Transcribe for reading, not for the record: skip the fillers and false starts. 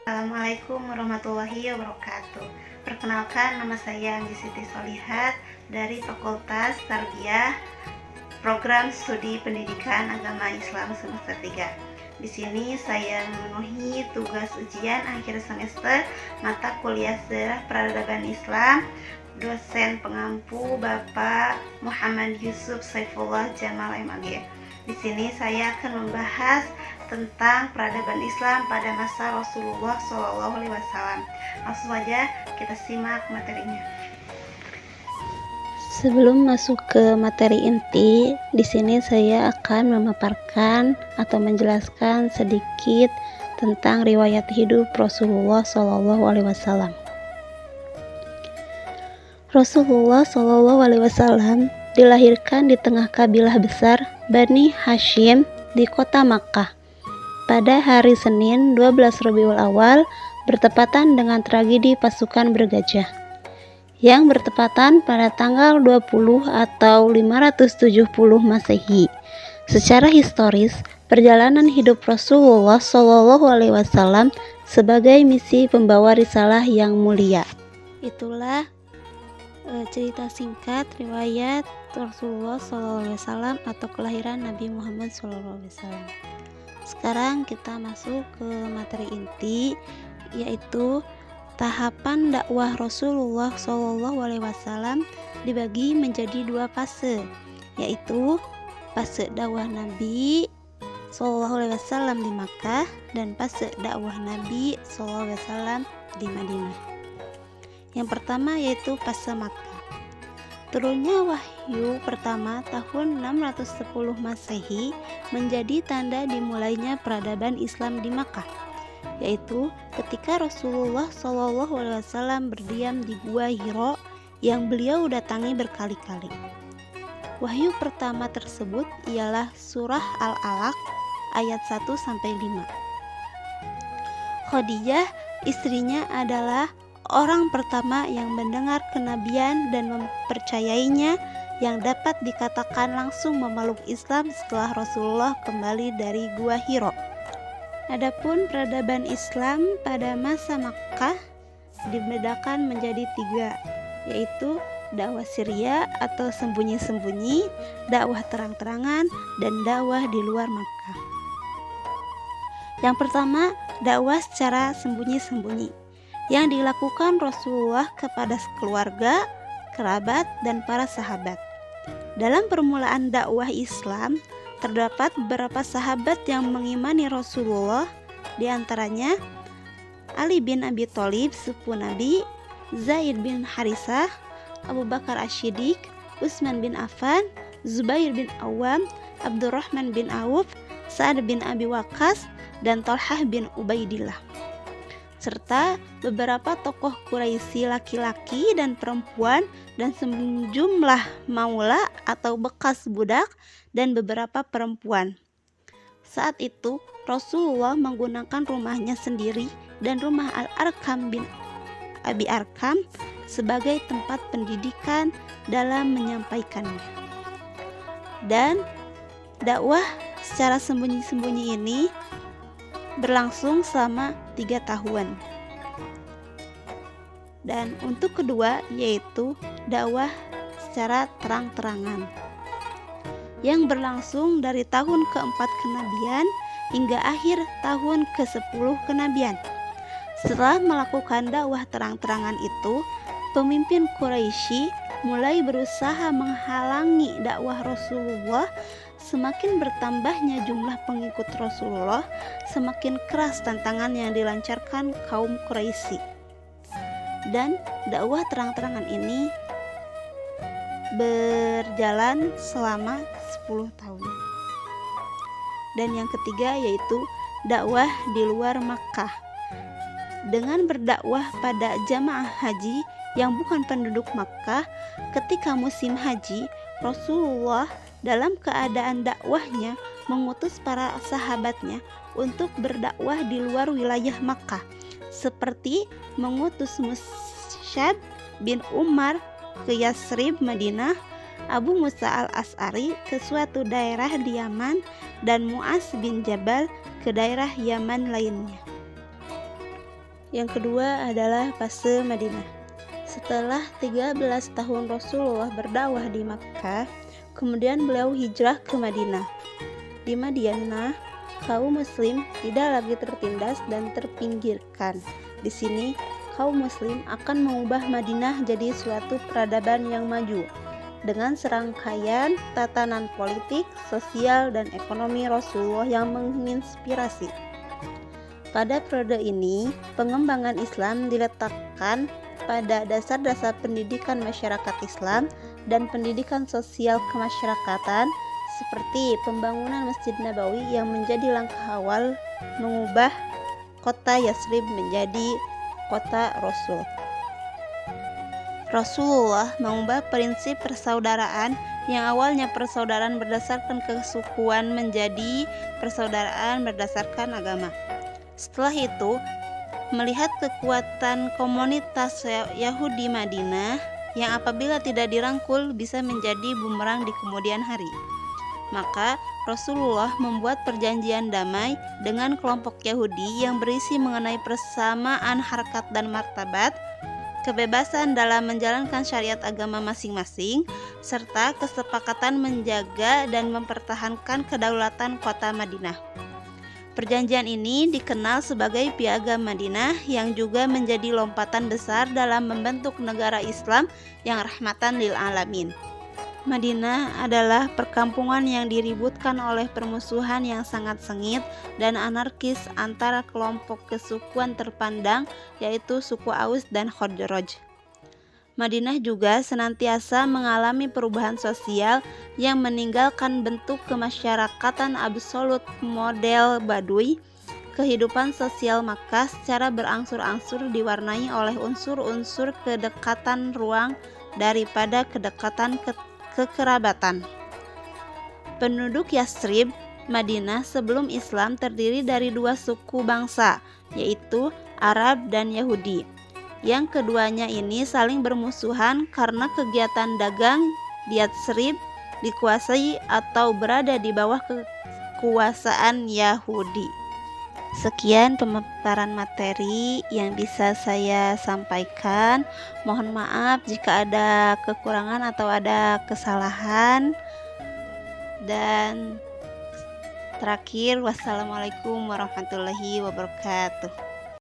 Assalamualaikum warahmatullahi wabarakatuh. Perkenalkan, nama saya Anggi Siti Solihat dari Fakultas Tarbiyah Program Studi Pendidikan Agama Islam semester 3. Di sini saya memenuhi tugas ujian akhir semester mata kuliah Sejarah Peradaban Islam. Dosen pengampu Bapak Muhammad Yusuf Saifullah Jamal MAG. Di sini saya akan membahas tentang peradaban Islam pada masa Rasulullah SAW. Langsung aja kita simak materinya. Sebelum masuk ke materi inti, di sini saya akan memaparkan atau menjelaskan sedikit tentang riwayat hidup Rasulullah SAW. Rasulullah SAW dilahirkan di tengah kabilah besar Bani Hashim di kota Makkah pada hari Senin 12 Rabiul Awal bertepatan dengan tragedi pasukan bergajah yang bertepatan pada tanggal 20 atau 570 Masehi. Secara historis, perjalanan hidup Rasulullah SAW sebagai misi pembawa risalah yang mulia. Itulah cerita singkat riwayat Rasulullah SAW atau kelahiran Nabi Muhammad SAW. Sekarang kita masuk ke materi inti, yaitu tahapan dakwah Rasulullah SAW dibagi menjadi dua fase, yaitu fase dakwah Nabi SAW di Makkah dan fase dakwah Nabi SAW di Madinah. Yang pertama yaitu fase Makkah. Turunnya wahyu pertama tahun 610 Masehi menjadi tanda dimulainya peradaban Islam di Makkah, yaitu ketika Rasulullah SAW berdiam di Gua Hiro yang beliau datangi berkali-kali. Wahyu pertama tersebut ialah surah Al-Alaq ayat 1-5. Khadijah, istrinya, adalah orang pertama yang mendengar kenabian dan mempercayainya, yang dapat dikatakan langsung memeluk Islam setelah Rasulullah kembali dari Gua Hiro. Adapun peradaban Islam pada masa Makkah dibedakan menjadi 3, yaitu dakwah Syria atau sembunyi-sembunyi, dakwah terang-terangan, dan dakwah di luar Makkah. Yang pertama, dakwah secara sembunyi-sembunyi yang dilakukan Rasulullah kepada keluarga, kerabat, dan para sahabat. Dalam permulaan dakwah Islam, terdapat beberapa sahabat yang mengimani Rasulullah, di antaranya Ali bin Abi Thalib, sepupu Nabi, Zaid bin Harisah, Abu Bakar Asy-Syiddiq, Utsman bin Affan, Zubair bin Awam, Abdurrahman bin Auf, Sa'ad bin Abi Waqqas, dan Thalhah bin Ubaidillah, serta beberapa tokoh Quraisy laki-laki dan perempuan, dan sejumlah maula atau bekas budak dan beberapa perempuan. Saat itu Rasulullah menggunakan rumahnya sendiri dan rumah Al-Arqam bin Abi Arqam sebagai tempat pendidikan dalam menyampaikannya. Dan dakwah secara sembunyi-sembunyi ini berlangsung selama 3 tahun. Dan untuk kedua yaitu dakwah secara terang-terangan yang berlangsung dari tahun ke-4 kenabian hingga akhir tahun ke-10 kenabian. Setelah melakukan dakwah terang-terangan itu, pemimpin Quraisy mulai berusaha menghalangi dakwah Rasulullah. Semakin bertambahnya jumlah pengikut Rasulullah, semakin keras tantangan yang dilancarkan kaum Quraisy. Dan dakwah terang-terangan ini berjalan selama 10 tahun. Dan yang ketiga yaitu dakwah di luar Makkah. Dengan berdakwah pada jamaah haji yang bukan penduduk Makkah, ketika musim haji, Rasulullah dalam keadaan dakwahnya mengutus para sahabatnya untuk berdakwah di luar wilayah Makkah, seperti mengutus Mus'ab bin Umar ke Yasrib, Madinah, Abu Musa al-Asy'ari ke suatu daerah di Yaman, dan Mu'az bin Jabal ke daerah Yaman lainnya. Yang kedua adalah fase Madinah. Setelah 13 tahun Rasulullah berdakwah di Makkah, kemudian beliau hijrah ke Madinah. Di Madinah, kaum muslim tidak lagi tertindas dan terpinggirkan. Di sini, kaum muslim akan mengubah Madinah jadi suatu peradaban yang maju dengan serangkaian tatanan politik, sosial, dan ekonomi Rasulullah yang menginspirasi. Pada periode ini, pengembangan Islam diletakkan pada dasar-dasar pendidikan masyarakat Islam dan pendidikan sosial kemasyarakatan seperti pembangunan Masjid Nabawi yang menjadi langkah awal mengubah kota Yathrib menjadi kota Rasul. Rasulullah mengubah prinsip persaudaraan yang awalnya persaudaraan berdasarkan kesukuan menjadi persaudaraan berdasarkan agama. Setelah itu, melihat kekuatan komunitas Yahudi Madinah yang apabila tidak dirangkul bisa menjadi bumerang di kemudian hari, maka Rasulullah membuat perjanjian damai dengan kelompok Yahudi yang berisi mengenai persamaan harkat dan martabat, kebebasan dalam menjalankan syariat agama masing-masing, serta kesepakatan menjaga dan mempertahankan kedaulatan kota Madinah. Perjanjian ini dikenal sebagai Piagam Madinah yang juga menjadi lompatan besar dalam membentuk negara Islam yang rahmatan lil alamin. Madinah adalah perkampungan yang diributkan oleh permusuhan yang sangat sengit dan anarkis antara kelompok kesukuan terpandang yaitu suku Aus dan Khazraj. Madinah juga senantiasa mengalami perubahan sosial yang meninggalkan bentuk kemasyarakatan absolut model Baduy. Kehidupan sosial Makkah secara berangsur-angsur diwarnai oleh unsur-unsur kedekatan ruang daripada kedekatan kekerabatan. Penduduk Yathrib, Madinah sebelum Islam terdiri dari dua suku bangsa, yaitu Arab dan Yahudi. Yang keduanya ini saling bermusuhan karena kegiatan dagang di Yathrib dikuasai atau berada di bawah kekuasaan Yahudi. Sekian pemaparan materi yang bisa saya sampaikan. Mohon maaf jika ada kekurangan atau ada kesalahan. Dan terakhir, wassalamualaikum warahmatullahi wabarakatuh.